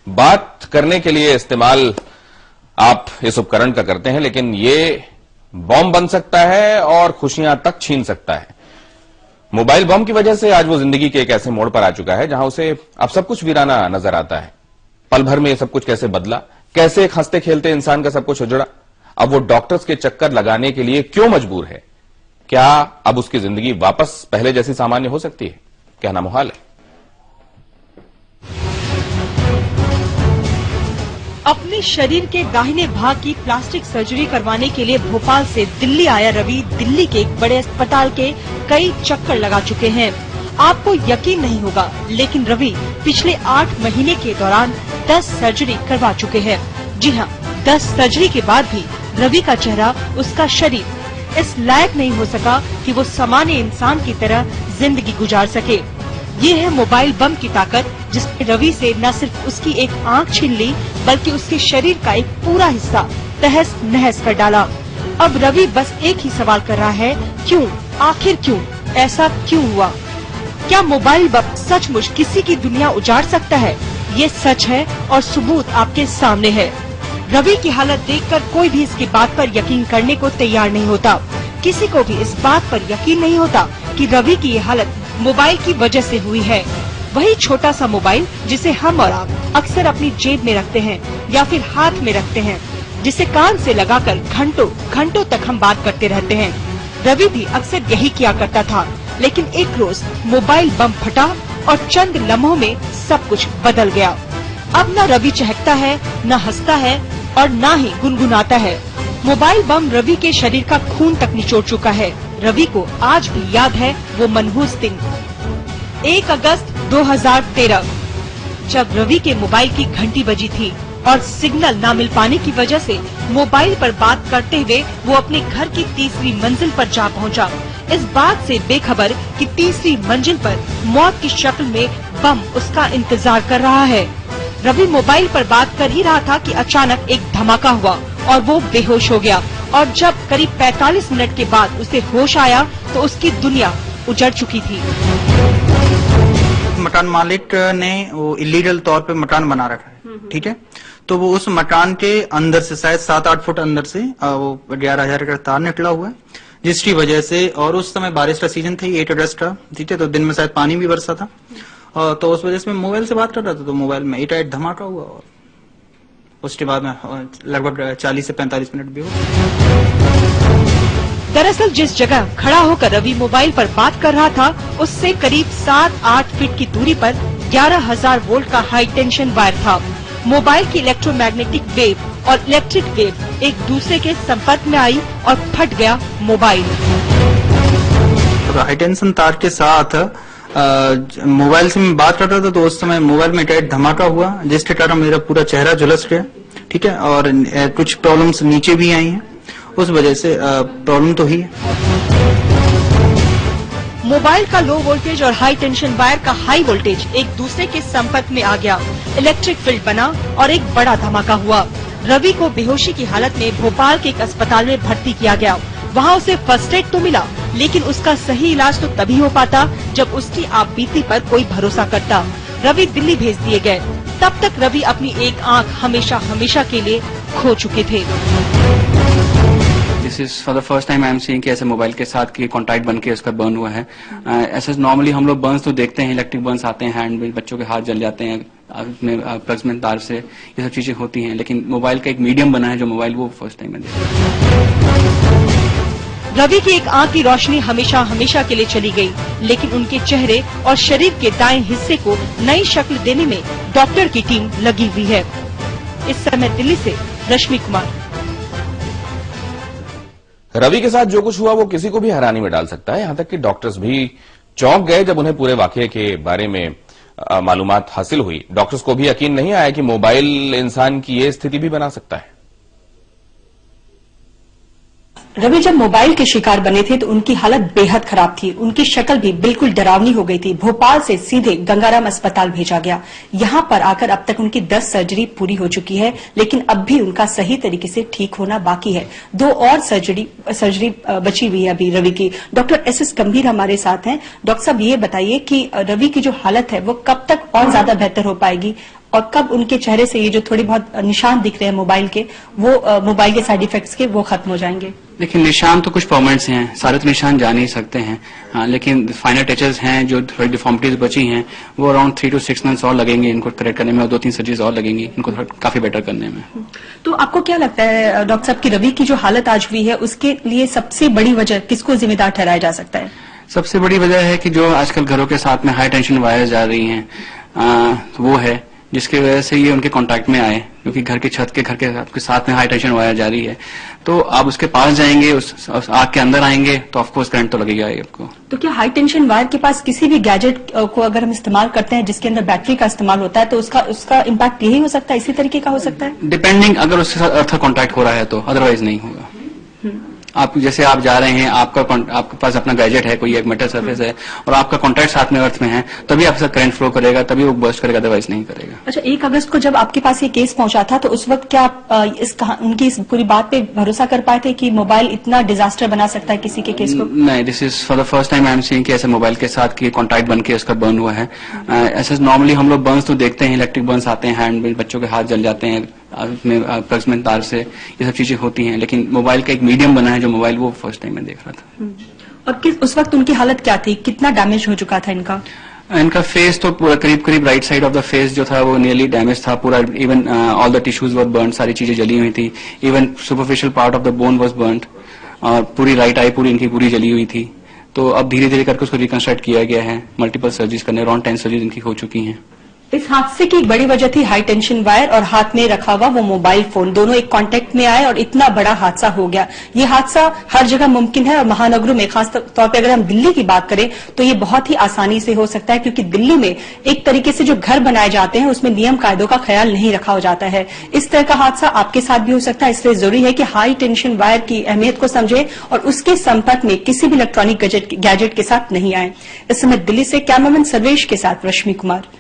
बात करने के लिए इस्तेमाल आप इस उपकरण का करते हैं, लेकिन ये बॉम्ब बन सकता है और खुशियां तक छीन सकता है। मोबाइल बॉम्ब की वजह से आज वो जिंदगी के एक ऐसे मोड़ पर आ चुका है जहां उसे अब सब कुछ वीराना नजर आता है। पल भर में ये सब कुछ कैसे बदला, कैसे एक हंसते खेलते इंसान का सब कुछ उजड़ा, अब वो डॉक्टर्स के चक्कर लगाने के लिए क्यों मजबूर है, क्या अब उसकी जिंदगी वापस पहले जैसी सामान्य हो सकती है? कहना मुहाल है। अपने शरीर के दाहिने भाग की प्लास्टिक सर्जरी करवाने के लिए भोपाल से दिल्ली आया रवि दिल्ली के एक बड़े अस्पताल के कई चक्कर लगा चुके हैं। आपको यकीन नहीं होगा, लेकिन रवि पिछले 8 महीने के दौरान 10 सर्जरी करवा चुके हैं। जी हाँ, 10 सर्जरी के बाद भी रवि का चेहरा, उसका शरीर इस लायक नहीं हो सका कि वो सामान्य इंसान की तरह जिंदगी गुजार सके। ये है मोबाइल बम की ताकत, जिसने रवि से न सिर्फ उसकी एक आंख छीन ली, बल्कि उसके शरीर का एक पूरा हिस्सा तहस नहस कर डाला। अब रवि बस एक ही सवाल कर रहा है, क्यों, आखिर क्यों, ऐसा क्यों हुआ? क्या मोबाइल बम सचमुच किसी की दुनिया उजाड़ सकता है? ये सच है और सबूत आपके सामने है। रवि की हालत देखकर कोई भी इसकी बात पर यकीन करने को तैयार नहीं होता। किसी को भी इस बात पर यकीन नहीं होता कि रवि की ये हालत मोबाइल की वजह से हुई है। वही छोटा सा मोबाइल जिसे हम और आप अक्सर अपनी जेब में रखते हैं या फिर हाथ में रखते हैं, जिसे कान से लगाकर घंटों घंटों तक हम बात करते रहते हैं। रवि भी अक्सर यही किया करता था, लेकिन एक रोज मोबाइल बम फटा और चंद लम्हों में सब कुछ बदल गया। अब न रवि चहकता है, न हंसता है और न ही गुनगुनाता है। मोबाइल बम रवि के शरीर का खून तक निचोड़ चुका है। रवि को आज भी याद है वो मनहूस दिन, 1 अगस्त 2013, जब रवि के मोबाइल की घंटी बजी थी और सिग्नल न मिल पाने की वजह से मोबाइल पर बात करते हुए वो अपने घर की 3री मंजिल पर जा पहुंचा, इस बात से बेखबर कि 3री मंजिल पर मौत की शक्ल में बम उसका इंतजार कर रहा है। रवि मोबाइल पर बात कर ही रहा था कि अचानक एक धमाका हुआ और वो बेहोश हो गया, और जब करीब 45 मिनट के बाद उसे होश आया तो उसकी दुनिया उजड़ चुकी थी। मकान मालिक ने वो इलीगल तौर पे मकान बना रखा है, ठीक है, तो वो उस मकान के अंदर से शायद 7-8 फुट अंदर से वो 11,000 का तार निकला हुआ है, जिसकी वजह से, और उस समय बारिश का सीजन था, 8 अगस्त का, ठीक है, तो दिन में शायद पानी भी बरसा था, तो उस वजह से मैं मोबाइल से बात कर रहा था, तो मोबाइल में एक धमाका हुआ और उसके बाद में लगभग 40 से 45 मिनट भी हुआ। दरअसल जिस जगह खड़ा होकर रवि मोबाइल पर बात कर रहा था, उससे करीब 7-8 फीट की दूरी पर 11,000 वोल्ट का हाई टेंशन वायर था। मोबाइल की इलेक्ट्रोमैग्नेटिक वेव और इलेक्ट्रिक वेव एक दूसरे के संपर्क में आई और फट गया मोबाइल। हाई टेंशन तार के साथ मोबाइल से मैं बात कर रहा था, तो उस समय मोबाइल में एक धमाका हुआ, जिसके कारण मेरा पूरा चेहरा झुलस गया, ठीक है, और कुछ प्रॉब्लम्स नीचे भी आई हैं, उस वजह से प्रॉब्लम तो ही है। मोबाइल का लो वोल्टेज और हाई टेंशन वायर का हाई वोल्टेज एक दूसरे के संपर्क में आ गया, इलेक्ट्रिक फील्ड बना और एक बड़ा धमाका हुआ। रवि को बेहोशी की हालत में भोपाल के एक अस्पताल में भर्ती किया गया। वहां उसे फर्स्ट एड तो मिला, लेकिन उसका सही इलाज तो तभी हो पाता जब उसकी आपबीती पर कोई भरोसा करता। रवि दिल्ली भेज दिए गए। तब तक रवि अपनी एक आंख हमेशा हमेशा के लिए खो चुके थे। This is for the first time I am seeing कि ऐसे मोबाइल के साथ की कॉन्टैक्ट बन के उसका बर्न हुआ है। ऐसे नॉर्मली हम लोग बर्न्स तो देखते हैं, इलेक्ट्रिक बर्न्स आते हैं हैंड में, बच्चों के हाथ जल जाते हैं प्लग्स में तार से, ये सब चीजें होती हैं, लेकिन मोबाइल का एक मीडियम बना है जो मोबाइल, वो फर्स्ट टाइम मैं देखा। रवि की एक आंख की रोशनी हमेशा हमेशा के लिए चली गई, लेकिन उनके चेहरे और शरीर के दाएं हिस्से को नई शक्ल देने में डॉक्टर की टीम लगी हुई है। इस समय दिल्ली से रश्मि कुमार। रवि के साथ जो कुछ हुआ वो किसी को भी हैरानी में डाल सकता है, यहां तक कि डॉक्टर्स भी चौंक गए जब उन्हें पूरे वाकये के बारे में मालूमात हासिल हुई। डॉक्टर्स को भी यकीन नहीं आया कि मोबाइल इंसान की ये स्थिति भी बना सकता है। रवि जब मोबाइल के शिकार बने थे तो उनकी हालत बेहद खराब थी, उनकी शक्ल भी बिल्कुल डरावनी हो गई थी। भोपाल से सीधे गंगाराम अस्पताल भेजा गया। यहां पर आकर अब तक उनकी 10 सर्जरी पूरी हो चुकी है, लेकिन अब भी उनका सही तरीके से ठीक होना बाकी है। 2 और सर्जरी बची हुई है अभी रवि की। डॉक्टर SS गंभीर हमारे साथ हैं। डॉक्टर साहब, ये बताइए कि रवि की जो हालत है वो कब तक और ज्यादा बेहतर हो पाएगी और कब उनके चेहरे से ये जो थोड़ी बहुत निशान दिख रहे हैं मोबाइल के, वो मोबाइल के साइड इफेक्ट्स के, वो खत्म हो जाएंगे? लेकिन निशान तो कुछ परमानेंट्स हैं, सारे तो निशान जा नहीं सकते हैं। हाँ, लेकिन फाइनल टचेस हैं, जो थोड़ी डिफॉर्मिटीज बची हैं, वो अराउंड 3 to 6 months और लगेंगे इनको करेक्ट करने में, और 2-3 सर्जरीज और लगेंगी इनको काफी बेटर करने में। तो आपको क्या लगता है डॉक्टर साहब की रवि की जो हालत आज हुई है, उसके लिए सबसे बड़ी वजह किसको जिम्मेदार ठहराया जा सकता है? सबसे बड़ी वजह है कि जो आजकल घरों के साथ में हाई टेंशन वायर्स जा रही हैं, वो है जिसकी वजह से ये उनके कांटेक्ट में आए, क्योंकि घर के साथ में हाई टेंशन वायर जा रही है। तो आप उसके पास जाएंगे, उस आग के अंदर आएंगे, तो ऑफकोर्स करंट तो लगेगा ही आपको। तो क्या हाई टेंशन वायर के पास किसी भी गैजेट को अगर हम इस्तेमाल करते हैं जिसके अंदर बैटरी का इस्तेमाल होता है, तो उसका इम्पैक्ट यही हो सकता है, इसी तरीके का हो सकता है? डिपेंडिंग, अगर उसके साथ अर्थ कांटेक्ट हो रहा है तो, अदरवाइज नहीं होगा। आप जैसे आप जा रहे हैं, आपके पास अपना गैजेट है, कोई एक मेटल सरफेस है, और आपका कॉन्टैक्ट साथ में अर्थ में है, तभी आपके साथ करंट फ्लो करेगा, तभी वो बर्स्ट करेगा, अदरवाइज नहीं करेगा। अच्छा, 1 अगस्त को जब आपके पास ये केस पहुंचा था, तो उस वक्त क्या आप उनकी इस पूरी बात पे भरोसा कर पाए थे कि मोबाइल इतना डिजास्टर बना सकता है किसी के केस को? नहीं, this is for the first time I am seeing कि ऐसे मोबाइल के साथ की कॉन्टैक्ट बन के उसका बर्न हुआ है। ऐसे नॉर्मली हम लोग बर्न्स तो देखते हैं, इलेक्ट्रिक बर्न्स आते हैं, हैंड में बच्चों के हाथ जल जाते हैं, उसमें प्लग्स में तार से, ये सब चीजें होती हैं, लेकिन मोबाइल का एक मीडियम बना है जो मोबाइल, वो फर्स्ट टाइम मैं देख रहा था। और उस वक्त उनकी हालत क्या थी, कितना डैमेज हो चुका था इनका फेस तो पूरा करीब right side of the face जो था वो नियरली डैमेज था पूरा, even all the tissues were burn, सारी चीजें जली हुई थी, even superficial part of the bone was burned, और पूरी राइट आई इनकी पूरी जली हुई थी। तो अब धीरे धीरे करके उसको रिकंस्ट्रक्ट किया गया है, मल्टीपल सर्जरीज करने, अराउंड 10 सर्जरीज इनकी हो चुकी हैं। इस हादसे की एक बड़ी वजह थी हाई टेंशन वायर और हाथ में रखा हुआ वो मोबाइल फोन, दोनों एक कांटेक्ट में आए और इतना बड़ा हादसा हो गया। ये हादसा हर जगह मुमकिन है और महानगरों में, खास तौर पे अगर हम दिल्ली की बात करें तो ये बहुत ही आसानी से हो सकता है, क्योंकि दिल्ली में एक तरीके से जो घर बनाए जाते हैं उसमें नियम कायदों का ख्याल नहीं रखा जाता है। इस तरह का हादसा आपके साथ भी हो सकता है, इसलिए जरूरी है कि हाई टेंशन वायर की अहमियत को समझें और उसके संपर्क में किसी भी इलेक्ट्रॉनिक गैजेट के साथ नहीं आए। इस समय दिल्ली से कैमरामैन सर्वेश के साथ रश्मि कुमार।